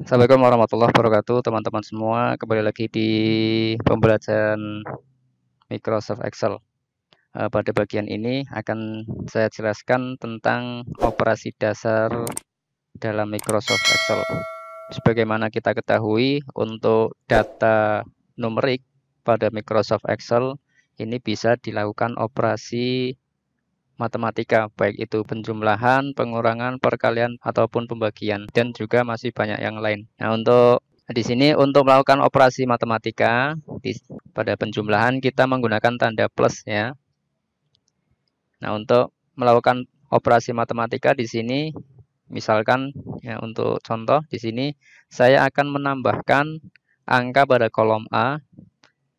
Assalamualaikum warahmatullahi wabarakatuh, teman-teman semua. Kembali lagi di pembelajaran Microsoft Excel. Pada bagian ini akan saya jelaskan tentang operasi dasar dalam Microsoft Excel. Sebagaimana kita ketahui, untuk data numerik pada Microsoft Excel ini bisa dilakukan operasi matematika, baik itu penjumlahan, pengurangan, perkalian, ataupun pembagian, dan juga masih banyak yang lain. Nah, di sini untuk melakukan operasi matematika pada penjumlahan kita menggunakan tanda plus ya. Nah, untuk melakukan operasi matematika di sini, misalkan ya untuk contoh di sini saya akan menambahkan angka pada kolom A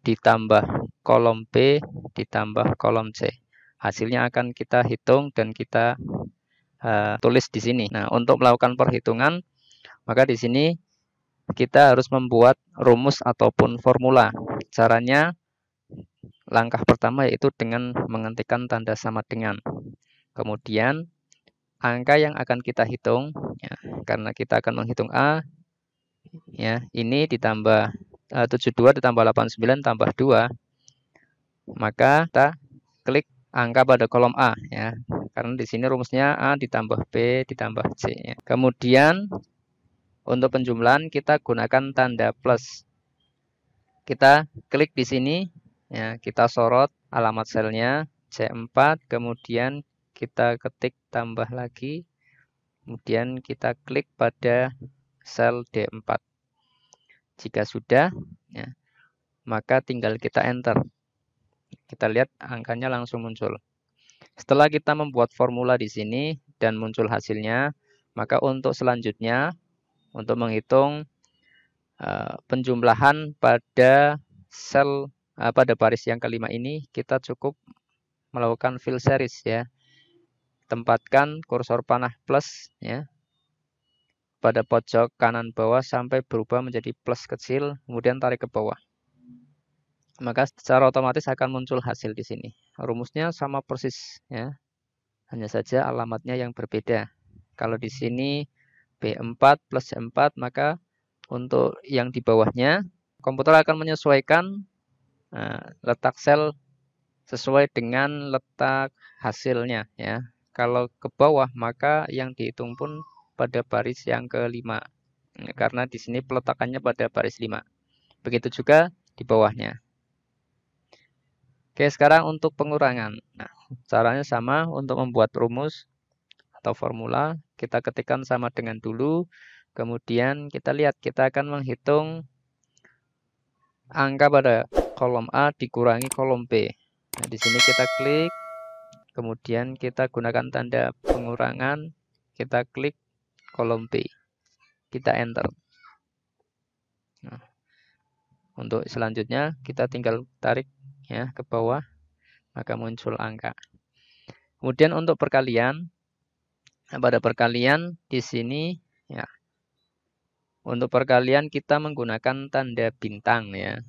ditambah kolom B ditambah kolom C. Hasilnya akan kita hitung dan kita tulis di sini. Nah, untuk melakukan perhitungan, maka di sini kita harus membuat rumus ataupun formula. Caranya, langkah pertama yaitu dengan mengetikkan tanda sama dengan. Kemudian, angka yang akan kita hitung, ya, karena kita akan menghitung A, ya, ini ditambah 72 ditambah 89 tambah 2, maka kita klik angka pada kolom A, ya. Karena di sini rumusnya A ditambah B ditambah C. Ya. Kemudian untuk penjumlahan kita gunakan tanda plus. Kita klik di sini, ya, kita sorot alamat selnya C4, kemudian kita ketik tambah lagi, kemudian kita klik pada sel D4. Jika sudah, ya, maka tinggal kita enter. Kita lihat angkanya langsung muncul. Setelah kita membuat formula di sini dan muncul hasilnya, maka untuk selanjutnya, untuk menghitung penjumlahan pada sel pada baris yang kelima ini, kita cukup melakukan fill series ya. Tempatkan kursor panah plus ya pada pojok kanan bawah sampai berubah menjadi plus kecil, kemudian tarik ke bawah. Maka secara otomatis akan muncul hasil di sini. Rumusnya sama persis ya. Hanya saja alamatnya yang berbeda. Kalau di sini B4 plus C4, maka untuk yang di bawahnya komputer akan menyesuaikan letak sel sesuai dengan letak hasilnya ya. Kalau ke bawah maka yang dihitung pun pada baris yang kelima. Karena di sini peletakannya pada baris 5. Begitu juga di bawahnya. Oke, sekarang untuk pengurangan. Nah, caranya sama. Untuk membuat rumus atau formula, kita ketikkan sama dengan dulu. Kemudian kita lihat, kita akan menghitung angka pada kolom A dikurangi kolom B. Nah, di sini kita klik, kemudian kita gunakan tanda pengurangan, kita klik kolom B, kita enter. Nah, untuk selanjutnya kita tinggal tarik ya ke bawah, maka muncul angka. Kemudian untuk perkalian, pada perkalian di sini ya, untuk perkalian kita menggunakan tanda bintang ya.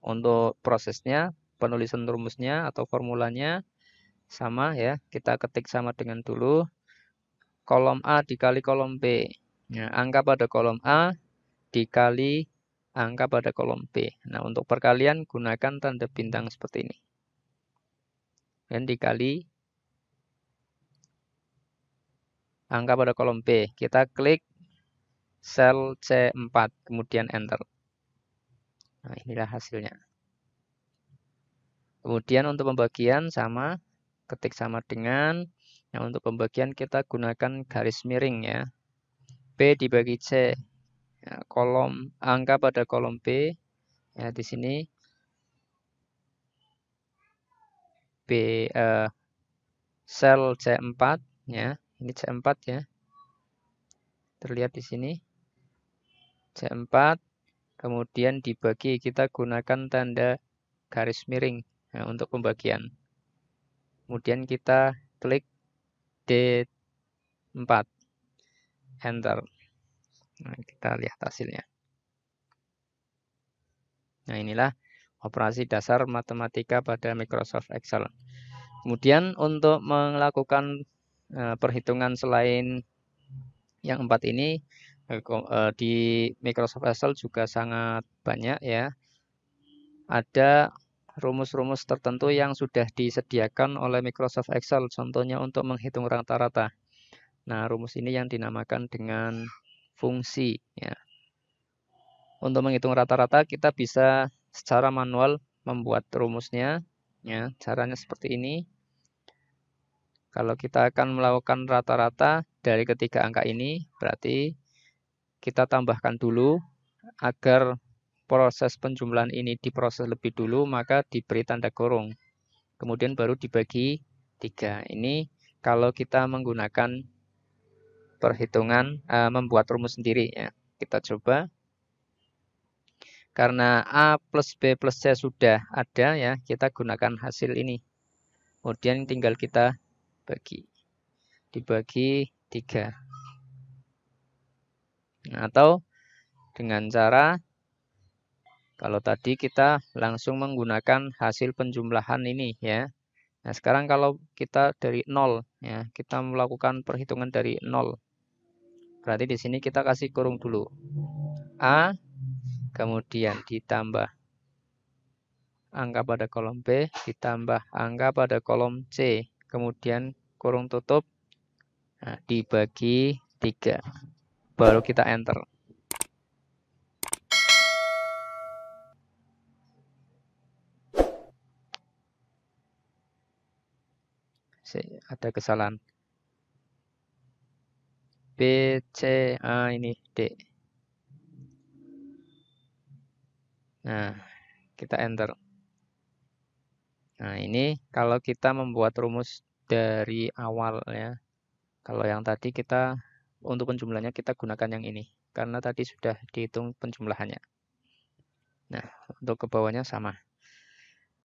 Untuk prosesnya, penulisan rumusnya atau formulanya sama ya, kita ketik sama dengan dulu kolom A dikali kolom B. Nah, angka pada kolom A dikali angka pada kolom B. Nah, untuk perkalian gunakan tanda bintang seperti ini. Dan dikali angka pada kolom B. Kita klik sel C4, kemudian enter. Nah, inilah hasilnya. Kemudian untuk pembagian sama, ketik sama dengan. Nah, untuk pembagian kita gunakan garis miring ya. B dibagi C. Ya, kolom angka pada kolom B. Ya, di sini B sel C4 ya. Ini C4 ya. Terlihat di sini. C4 kemudian dibagi, kita gunakan tanda garis miring ya, untuk pembagian. Kemudian kita klik D4. Enter. Nah, kita lihat hasilnya. Nah, inilah operasi dasar matematika pada Microsoft Excel. Kemudian untuk melakukan perhitungan selain yang 4 ini, Di Microsoft Excel juga sangat banyak ya. Ada rumus-rumus tertentu yang sudah disediakan oleh Microsoft Excel, contohnya untuk menghitung rata-rata. Nah, rumus ini yang dinamakan dengan fungsi ya. Untuk menghitung rata-rata kita bisa secara manual membuat rumusnya ya. Caranya seperti ini. Kalau kita akan melakukan rata-rata dari ketiga angka ini, berarti kita tambahkan dulu agar proses penjumlahan ini diproses lebih dulu, maka diberi tanda kurung. Kemudian baru dibagi 3. Ini kalau kita menggunakan perhitungan membuat rumus sendiri ya. Kita coba. Karena A plus B plus C sudah ada ya, kita gunakan hasil ini. Kemudian tinggal kita bagi. Dibagi 3. Nah, atau dengan cara kalau tadi kita langsung menggunakan hasil penjumlahan ini ya. Nah, sekarang kalau kita dari 0 ya, kita melakukan perhitungan dari 0. Berarti di sini kita kasih kurung dulu. A kemudian ditambah angka pada kolom B ditambah angka pada kolom C. Kemudian kurung tutup. Nah, dibagi 3. Baru kita enter. Ada kesalahan. B, C, A ini D. Nah, kita enter. Nah, ini kalau kita membuat rumus dari awal ya. Kalau yang tadi kita untuk penjumlahannya kita gunakan yang ini. Karena tadi sudah dihitung penjumlahannya. Nah, untuk ke bawahnya sama.